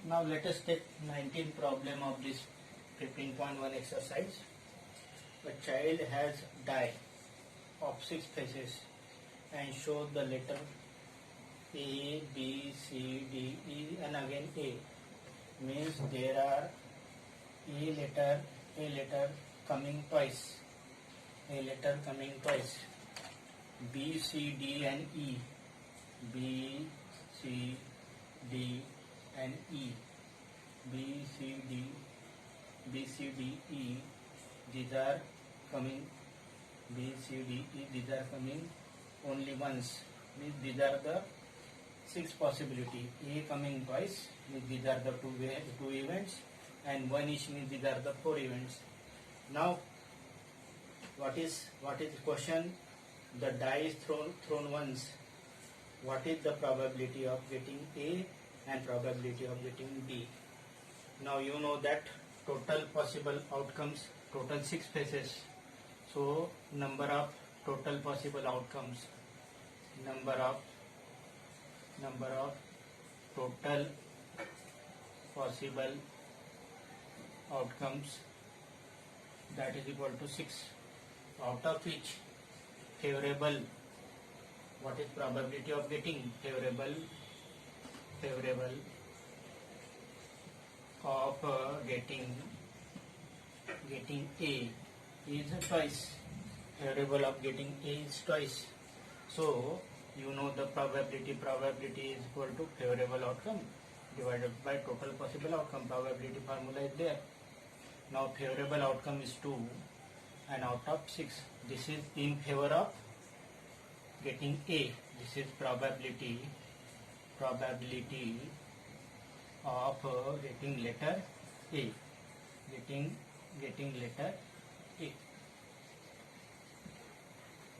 Now let us take 19th problem of this 15.1 exercise. A child has die of 6 faces and show the letter A, B, C, D, E and again A. Means there are A letter coming twice. A letter coming twice. B, C, D and E. B, C, D and E. B, C, D, B, C, D, E. These are coming. B, C, D, E. These are coming only once. Means these are the 6 possibility. A coming twice. Means these are the two events, and one each means these are the 4 events. Now, what is question? The die is thrown once. What is the probability of getting A and probability of getting B? Now you know that total possible outcomes, total 6 faces. So number of total possible outcomes, number of total possible outcomes, that is equal to 6. Out of which favorable, what is probability of getting favorable of getting A is twice. Favorable of getting A is twice. So you know the probability is equal to favorable outcome divided by total possible outcome. Probability formula is there. Now favorable outcome is 2 and out of 6. This is in favor of getting A. This is probability of getting letter A. Getting letter A.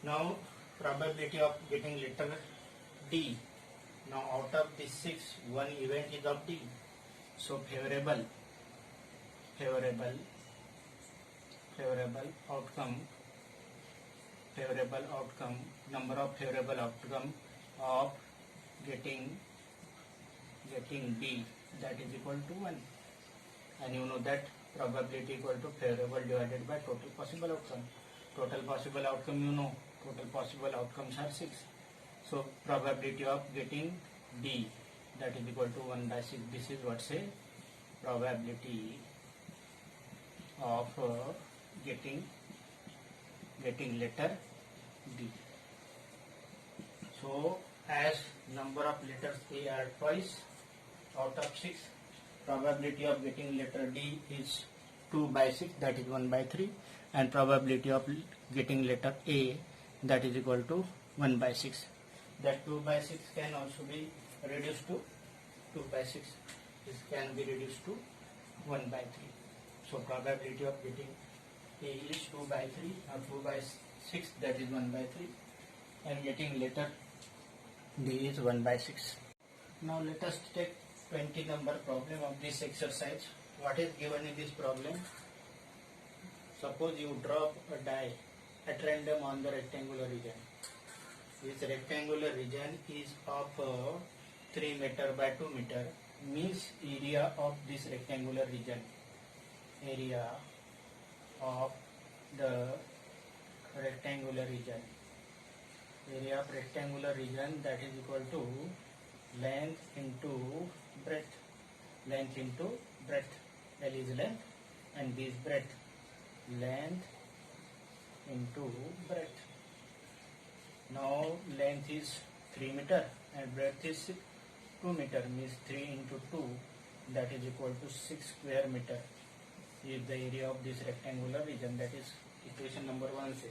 Now probability of getting letter D. Now out of this 6, one event is of D. So favorable outcome, number of favorable outcome of getting B, that is equal to 1. And you know that probability equal to favorable divided by total possible outcome. Total possible outcome, you know, total possible outcomes are 6. So probability of getting D, that is equal to 1 by 6. This is what say probability of getting letter D. So as number of letters A are twice out of 6, probability of getting letter D is 2 by 6, that is 1 by 3, and probability of getting letter A, that is equal to 1 by 6. That 2 by 6 can also be reduced to 2 by 6. This can be reduced to 1 by 3. So probability of getting A is 2 by 3 or 2 by 6, that is 1 by 3, and getting letter D is 1 by 6. Now let us take 20 number problem of this exercise. What is given in this problem? Suppose you drop a die at random on the rectangular region. This rectangular region is of 3 meter by 2 meter, means area of this rectangular region. Area of the rectangular region. Area of rectangular region, that is equal to length into breadth. Length into breadth. L is length and B is breadth. Length into breadth. Now length is 3 meter and breadth is 2 meter, means 3 into 2, that is equal to 6 square meter is the area of this rectangular region. That is equation number 1 say.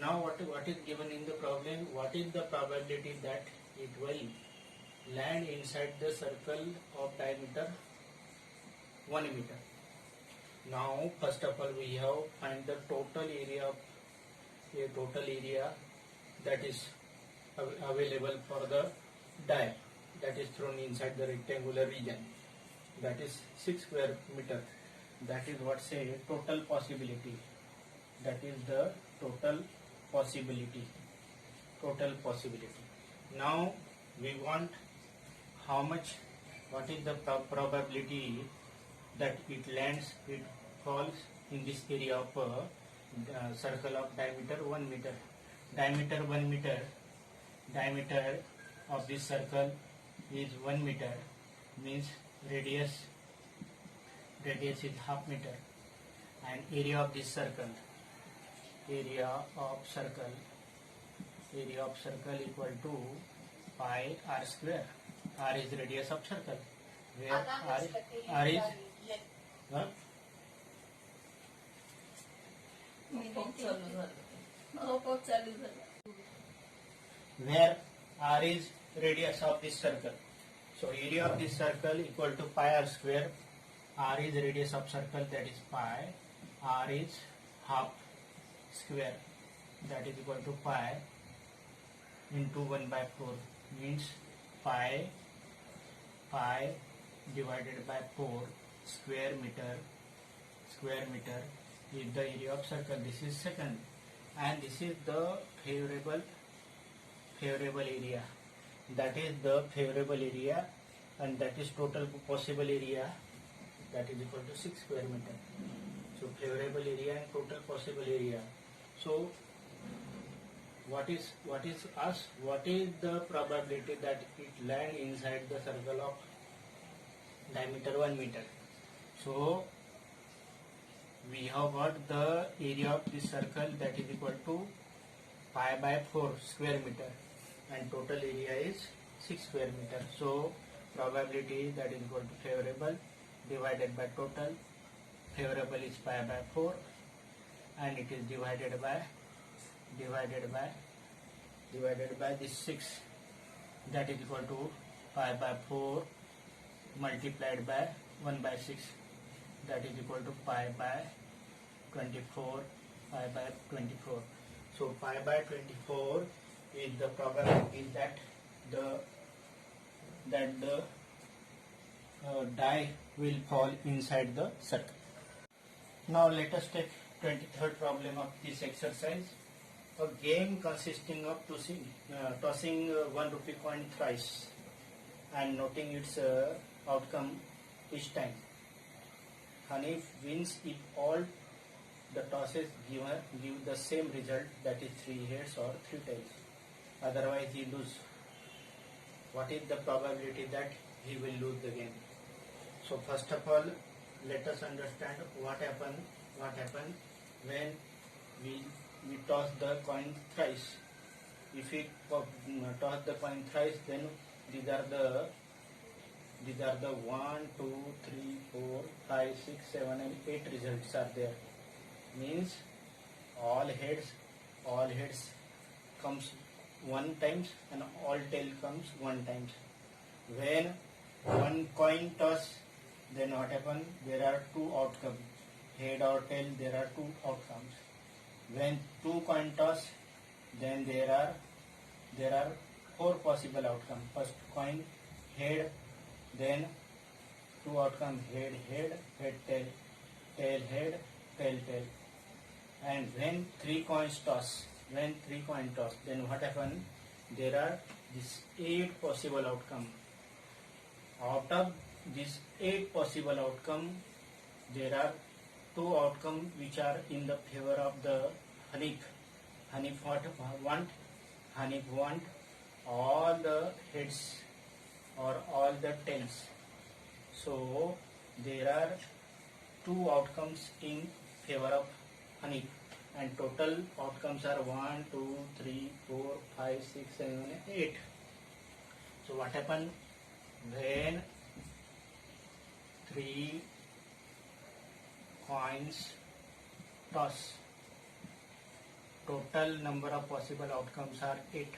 Now what is given in the problem? What is the probability that it will land inside the circle of diameter 1 meter? Now first of all we have find the total area that is available for the die that is thrown inside the rectangular region, that is 6 square meter. That is what say total possibility. That is the total possibility. Now we want how much what is the probability that it falls in this area of circle of diameter 1 meter. Diameter 1 meter, diameter of this circle is 1 meter, means radius is half meter, and area of this circle, area of circle equal to pi r square. R is radius of circle, where r is huh? Where r is radius of this circle. So area of this circle equal to pi r square. R is radius of circle, that is pi. R is half square, that is equal to pi into 1 by 4, means pi divided by 4 square meter is the area of circle. This is second, and this is the favorable area. That is the favorable area, and that is total possible area, that is equal to 6 square meter. So favorable area and total possible area. So what is the probability that it land inside the circle of diameter 1 meter? So we have got the area of this circle, that is equal to pi by 4 square meter, and total area is 6 square meter. So probability, that is equal to favorable divided by total. Favorable is pi by 4, and it is divided by this 6, that is equal to pi by 4 multiplied by 1 by 6, that is equal to pi by 24. So pi by 24 is the probability that the die will fall inside the circle. Now let us take 23rd problem of this exercise. A game consisting of tossing 1 rupee coin thrice and noting its outcome each time. Hanif wins if all the tosses give the same result, that is 3 heads or 3 tails. Otherwise he loses. What is the probability that he will lose the game? So first of all, let us understand what happened when we toss the coin thrice. If we toss the coin thrice, then these are the 1, 2, 3, 4, 5, 6, 7 and 8 results are there. Means all heads comes 1 times and all tail comes 1 times. When one coin toss, then what happen? There are 2 outcomes, head or tail. There are 2 outcomes. When 2 coin toss, then there are 4 possible outcomes. First coin head, then 2 outcomes, head tail, tail head, tail tail. And when 3 coins toss, then what happen? There are these 8 possible outcomes. Out of these 8 possible outcomes, there are 2 outcomes which are in the favor of the Hanif. Hanif want all the heads or all the tails. So there are 2 outcomes in favor of Hanif, and total outcomes are 1, 2, 3, 4, 5, 6, 7, 8. So what happened? When 3 coins toss, total number of possible outcomes are 8.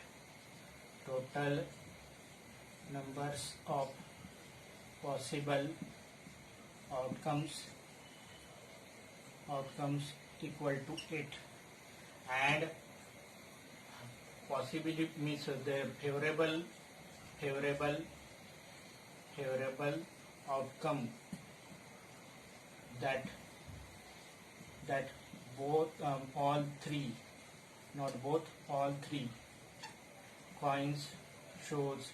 Total numbers of possible outcomes equal to 8, and possibility means the favorable outcome that both all 3, not both, all 3 coin shows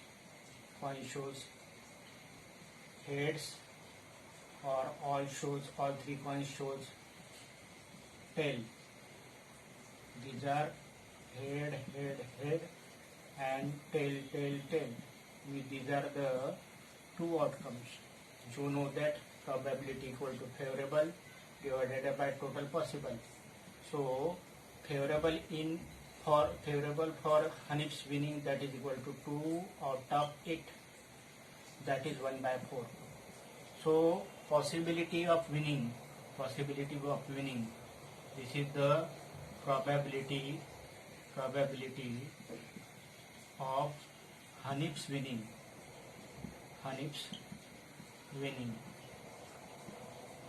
heads, or all three coins shows tail. These are head, and tail. These are the two outcomes. You know that probability equal to favorable divided by total possible. So favorable for Hanif's winning, that is equal to 2 out of 8, that is 1 by 4. So possibility of winning, this is the probability of Hanif's winning,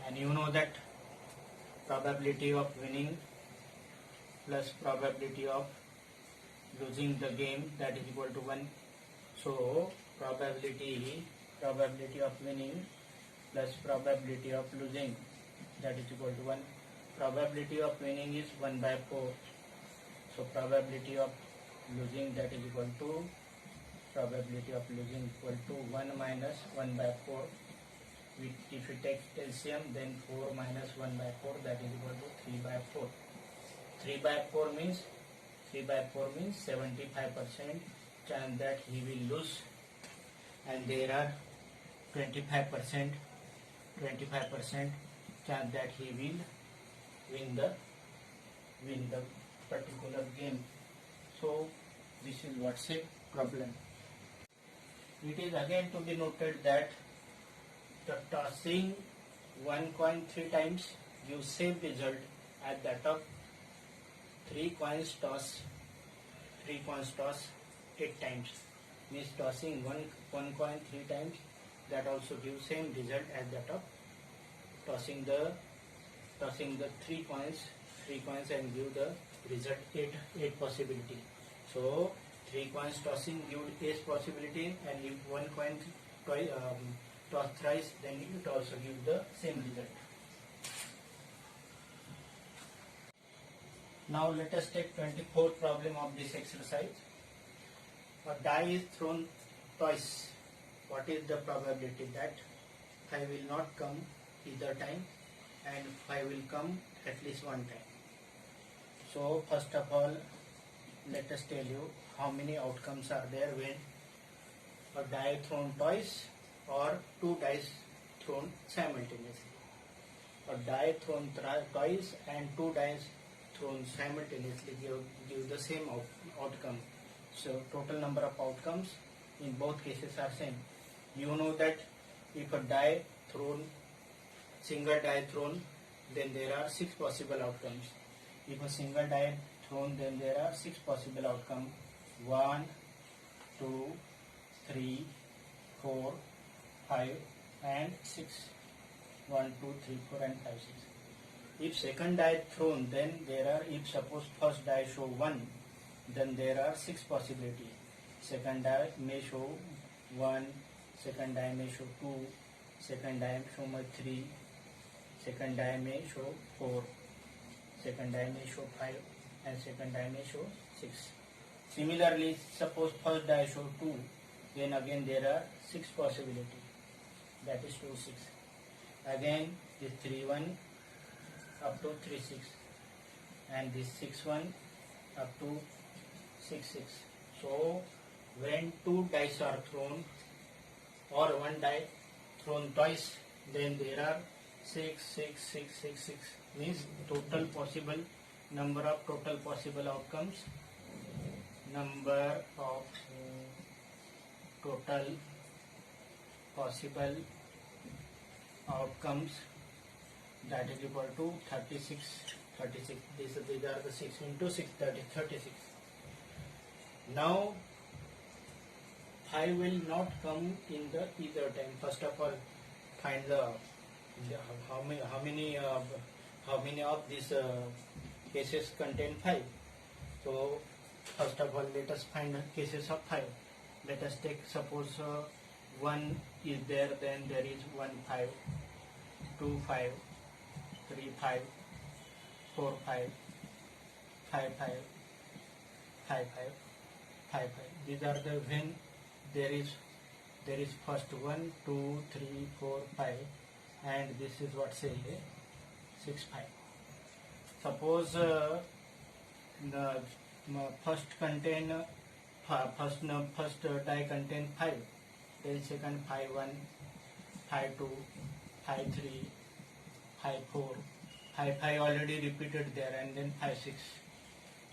and you know that probability of winning plus probability of losing the game, that is equal to 1. So probability of winning plus probability of losing, that is equal to 1. Probability of winning is 1 by 4. So probability of losing, that is equal to 1 minus 1 by 4. If you take LCM, then 4 minus 1 by 4, that is equal to 3 by 4. 3 by 4 means 75% chance that he will lose, and there are 25% chance that he will win the particular game. So this is what's a problem. It is again to be noted that the tossing one coin 3 times gives same result as that of 3 coins toss 8 times. Means tossing one coin 3 times, that also gives same result as that of tossing the 3 coins and give the result 8 possibility. So 3 coins tossing gives 8 possibility, and if 1 coin toss thrice, then it also gives the same result. Now let us take 24th problem of this exercise. A die is thrown twice. What is the probability that 5 will not come either time and 5 will come at least one time? So first of all, let us tell you how many outcomes are there when a die thrown twice or 2 dice thrown simultaneously. A die thrown twice and 2 dice thrown simultaneously give the same outcome. So total number of outcomes in both cases are same. You know that if a single die thrown, then there are 6 possible outcomes. If a single die thrown, then there are 6 possible outcomes. 1, 2, 3, 4, 5 and 6. 1, 2, 3, 4 and 5, 6. If second die thrown, then there are, if suppose first die show 1, then there are 6 possibilities. Second die may show 1, second die may show 2, second die may show 3, second die may show 4, second die may show 5 and second die may show 6. Similarly, suppose first die show 2, then again there are 6 possibilities, that is 2, 6. Again this 3, 1 up to 3, 6 and this 6, 1 up to 6, 6. So when 2 dice are thrown or 1 die thrown twice, then there are 6, 6, 6, 6, 6, means total possible number of total possible outcomes. Number of total possible outcomes, that is equal to 36. These are the 6 into 6, that is 36. Now 5 will not come in the either time. First of all, find the how many of these cases contain 5. So first of all, let us find cases of 5. Let us take, suppose 1 is there, then there is 1, 5, 2, 5, 3, 5, 4, 5, 5, 5, 5, 5, 5, 5. These are the when there is there is first 1, 2, 3, 4, 5, and this is what say 6, 5. Suppose the first die contain 5, then second 5, 1, 5, 2, 5, 3, 5, 4, 5, 5 already repeated there, and then 5, 6.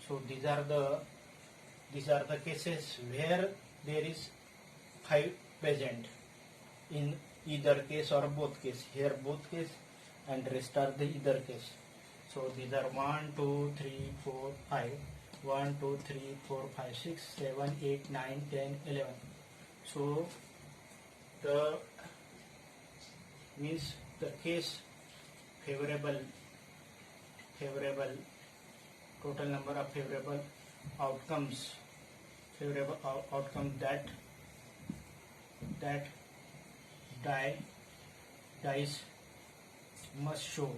So these are the cases where there is 5 present in either case or both case. Here both case and rest are the either case. So these are 1, 2, 3, 4, 5. 1, 2, 3, 4, 5, 6, 7, 8, 9, 10, 11. So the means the case favorable total number of favorable outcomes that dice must show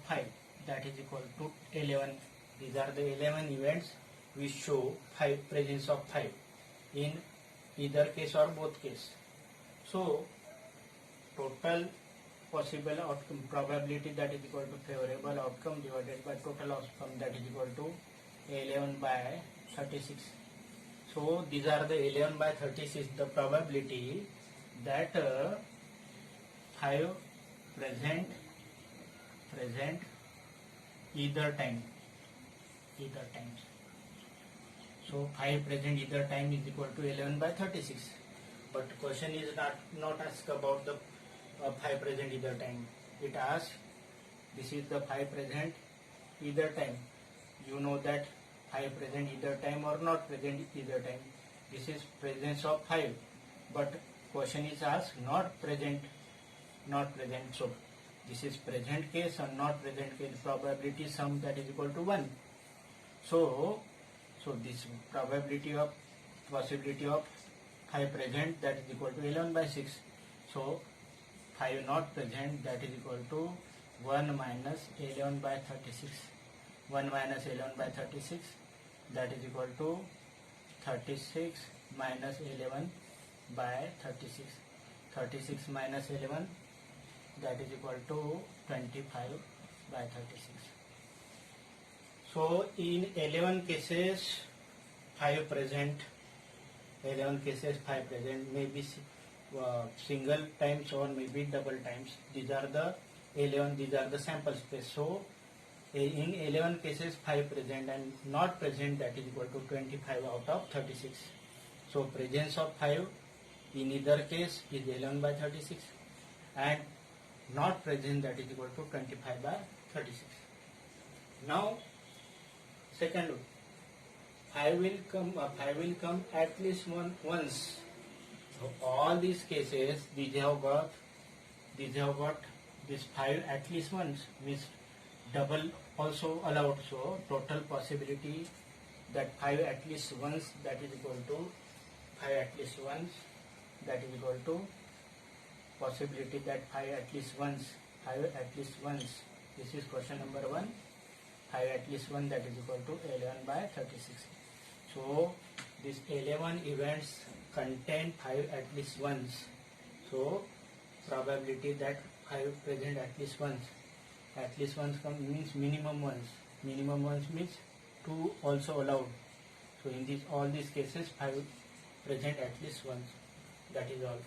5, that is equal to 11. These are the 11 events which show presence of 5 in either case or both case. So total possible outcome probability, that is equal to favorable outcome divided by total outcome, that is equal to 11 by 36. So these are the 11 by 36, the probability that 5 present either times. So 5 present either time is equal to 11 by 36. But question is not asked about the 5 present either time. It asks, this is the 5 present either time. You know that 5 present either time or not present either time. This is presence of 5. But question is asked not present. So this is present case and not present case. Probability sum, that is equal to 1. So this possibility of 5 present, that is equal to 11 by 6. So 5 not present, that is equal to 1 minus 11 by 36. 1 minus 11 by 36, that is equal to 36 minus 11 by 36. 36 minus 11, that is equal to 25 by 36. So in 11 cases 5 present, maybe single times or maybe double times. These are the 11, these are the sample space. So in 11 cases 5 present and not present, that is equal to 25 out of 36. So presence of 5 in either case is 11 by 36 and not present, that is equal to 25 by 36. Now second one, 5 will come at least once. So all these cases, these have got this 5 at least once, means double also allowed. So total possibility that 5 at least once, that is equal to 5 at least once, that is equal to possibility that 5 at least once. This is question number 1. 5 at least 1, that is equal to 11 by 36. So these 11 events contain 5 at least once. So probability that 5 present at least once. At least once means minimum once. Minimum once means 2 also allowed. So in all these cases 5 present at least once. That is all.